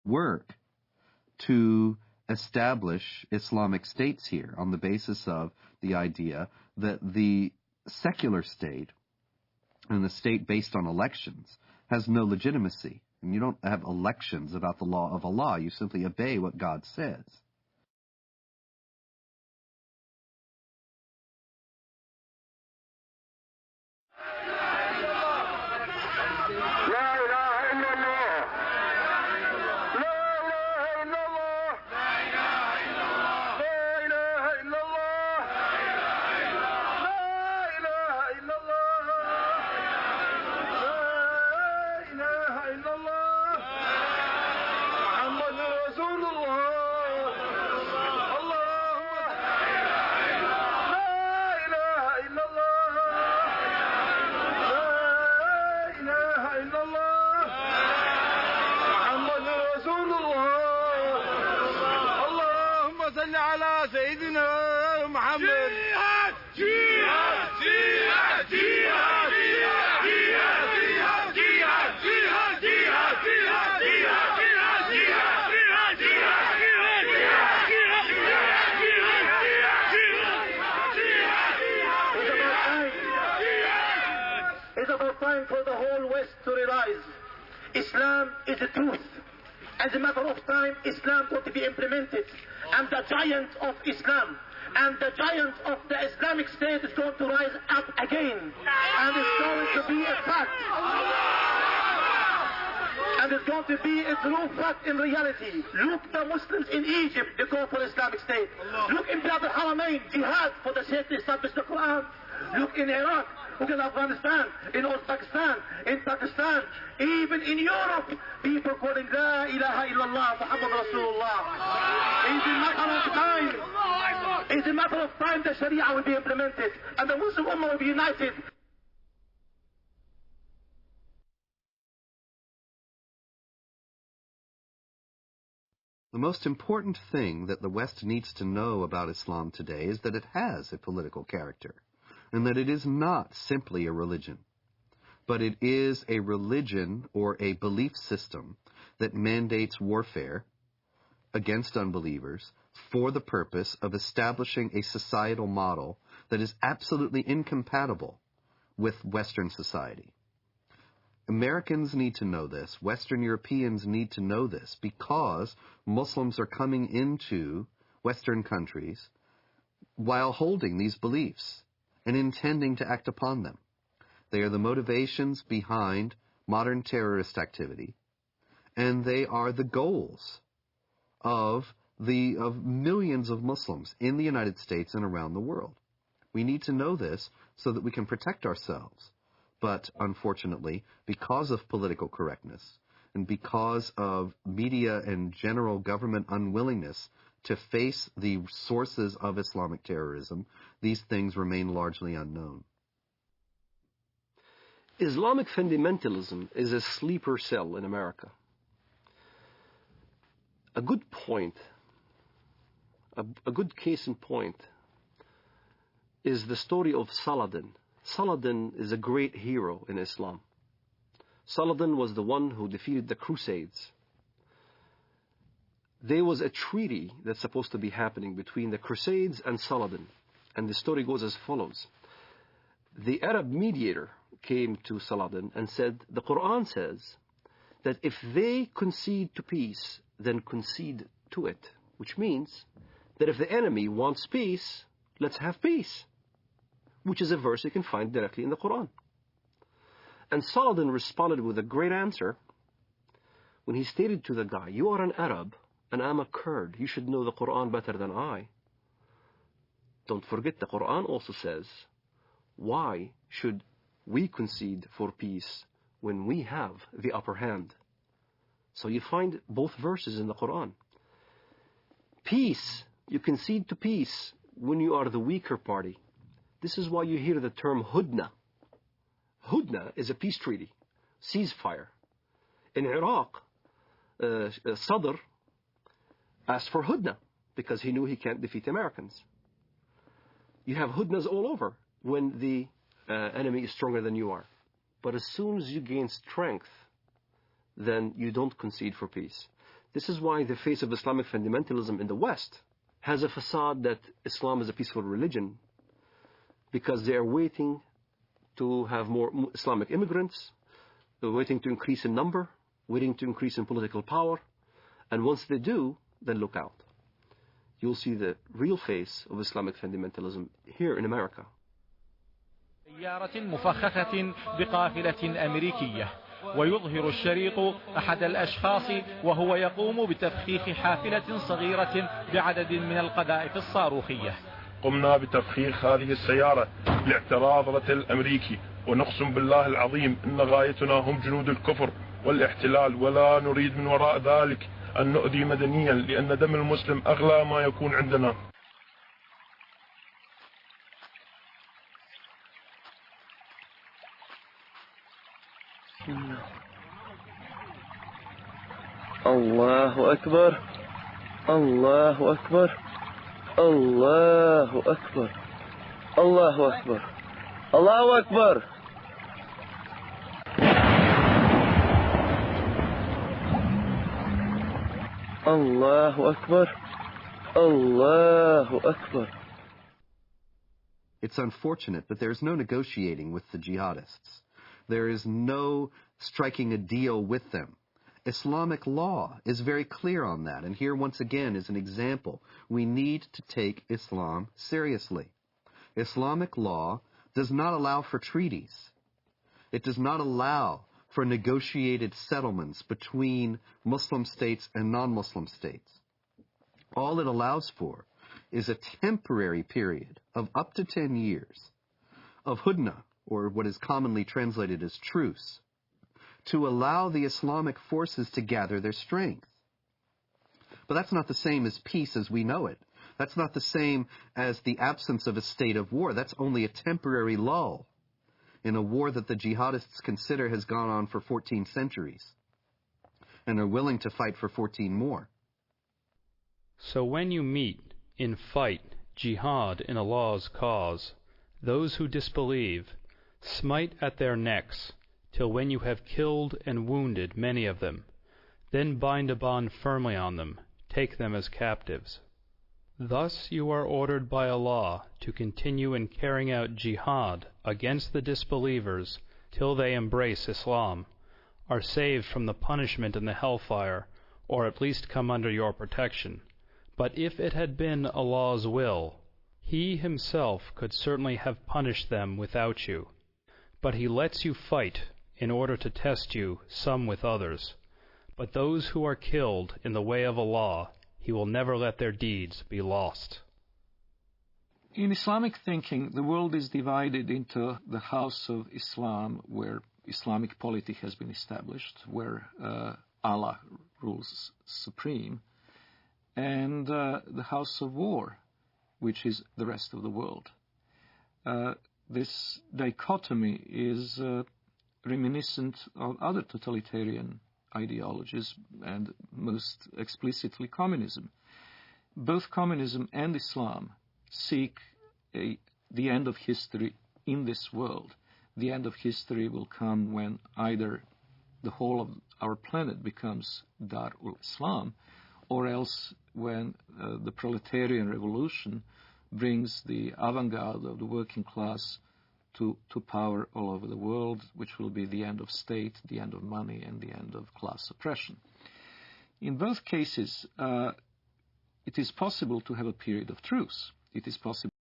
work to establish Islamic states here on the basis of the idea that the secular state and the state based on elections has no legitimacy. And you don't have elections about the law of Allah. You simply obey what God says. For the whole West to realize Islam is the truth. As a matter of time, Islam is going to be implemented. And the giant of Islam and the giant of the Islamic State is going to rise up again. And it's going to be a fact. And it's going to be a true fact in reality. Look, the Muslims in Egypt, they go for Islamic State. Look in Bilad al-Haramain, jihad for the sake to establish the Quran. Look in Iraq. Look in Afghanistan, in Uzbekistan, in Pakistan, even in Europe, people calling La ilaha illallah, Muhammad Rasulullah. It's a matter of time. It's a matter of time the Sharia will be implemented and the Muslim Ummah will be united. The most important thing that the West needs to know about Islam today is that it has a political character, and that it is not simply a religion, but it is a religion or a belief system that mandates warfare against unbelievers for the purpose of establishing a societal model that is absolutely incompatible with Western society. Americans need to know this. Western Europeans need to know this because Muslims are coming into Western countries while holding these beliefs and intending to act upon them. They are the motivations behind modern terrorist activity, and they are the goals of millions of Muslims in the United States and around the world. We need to know this so that we can protect ourselves. But unfortunately, because of political correctness and because of media and general government unwillingness to face the sources of Islamic terrorism, these things remain largely unknown. Islamic fundamentalism is a sleeper cell in America. A good point, a good case in point, is the story of Saladin. Saladin is a great hero in Islam. Saladin was the one who defeated the Crusades. There was a treaty that's supposed to be happening between the Crusades and Saladin. And the story goes as follows. The Arab mediator came to Saladin and said, the Quran says that if they concede to peace, then concede to it. Which means that if the enemy wants peace, let's have peace. Which is a verse you can find directly in the Quran. And Saladin responded with a great answer when he stated to the guy, you are an Arab and I'm a Kurd. You should know the Quran better than I. Don't forget, the Quran also says, why should we concede for peace when we have the upper hand? So you find both verses in the Quran. Peace, you concede to peace when you are the weaker party. This is why you hear the term Hudna. Hudna is a peace treaty, ceasefire. In Iraq, Sadr asked for Hudna because he knew he can't defeat the Americans. You have Hudnas all over when the enemy is stronger than you are. But as soon as you gain strength, then you don't concede for peace. This is why the face of Islamic fundamentalism in the West has a facade that Islam is a peaceful religion, because they are waiting to have more Islamic immigrants, they're waiting to increase in number, waiting to increase in political power, and once they do, then look out. You'll see the real face of Islamic fundamentalism here in America. سيارة مفخخة بقافلة أمريكية، ويظهر الشريط أحد الأشخاص وهو يقوم بتفخيخ حافلة صغيرة بعدد من القذائف الصاروخية. قمنا بتفخيخ هذه السيارة لاعتراض رتل أمريكي، ونقسم بالله العظيم إن غايتنا هم جنود الكفر والاحتلال، ولا نريد من وراء ذلك أن نؤذي مدنيا، لأن دم المسلم أغلى ما يكون عندنا. الله أكبر، الله أكبر، الله أكبر، الله أكبر، الله أكبر. الله أكبر، الله أكبر. It's unfortunate, but there is no negotiating with the jihadists. There is no striking a deal with them. Islamic law is very clear on that, and here once again is an example. We need to take Islam seriously. Islamic law does not allow for treaties. It does not allow for negotiated settlements between Muslim states and non-Muslim states. All it allows for is a temporary period of up to 10 years of hudna, or what is commonly translated as truce, to allow the Islamic forces to gather their strength. But that's not the same as peace as we know it. That's not the same as the absence of a state of war. That's only a temporary lull in a war that the jihadists consider has gone on for 14 centuries and are willing to fight for 14 more. So when you meet in fight, jihad in Allah's cause, those who disbelieve, smite at their necks, till when you have killed and wounded many of them, then bind a bond firmly on them, take them as captives. Thus you are ordered by Allah to continue in carrying out jihad against the disbelievers till they embrace Islam, are saved from the punishment in the hellfire, or at least come under your protection. But if it had been Allah's will, He Himself could certainly have punished them without you. But He lets you fight in order to test you, some with others. But those who are killed in the way of Allah, He will never let their deeds be lost. In Islamic thinking, the world is divided into the House of Islam, where Islamic polity has been established, where Allah rules supreme, and the House of War, which is the rest of the world. This dichotomy is reminiscent of other totalitarian ideologies, and most explicitly communism. Both communism and Islam seek the end of history in this world. The end of history will come when either the whole of our planet becomes Darul Islam, or else when the proletarian revolution brings the avant-garde of the working class to power all over the world, which will be the end of state, the end of money, and the end of class oppression. In both cases, it is possible to have a period of truce. It is possible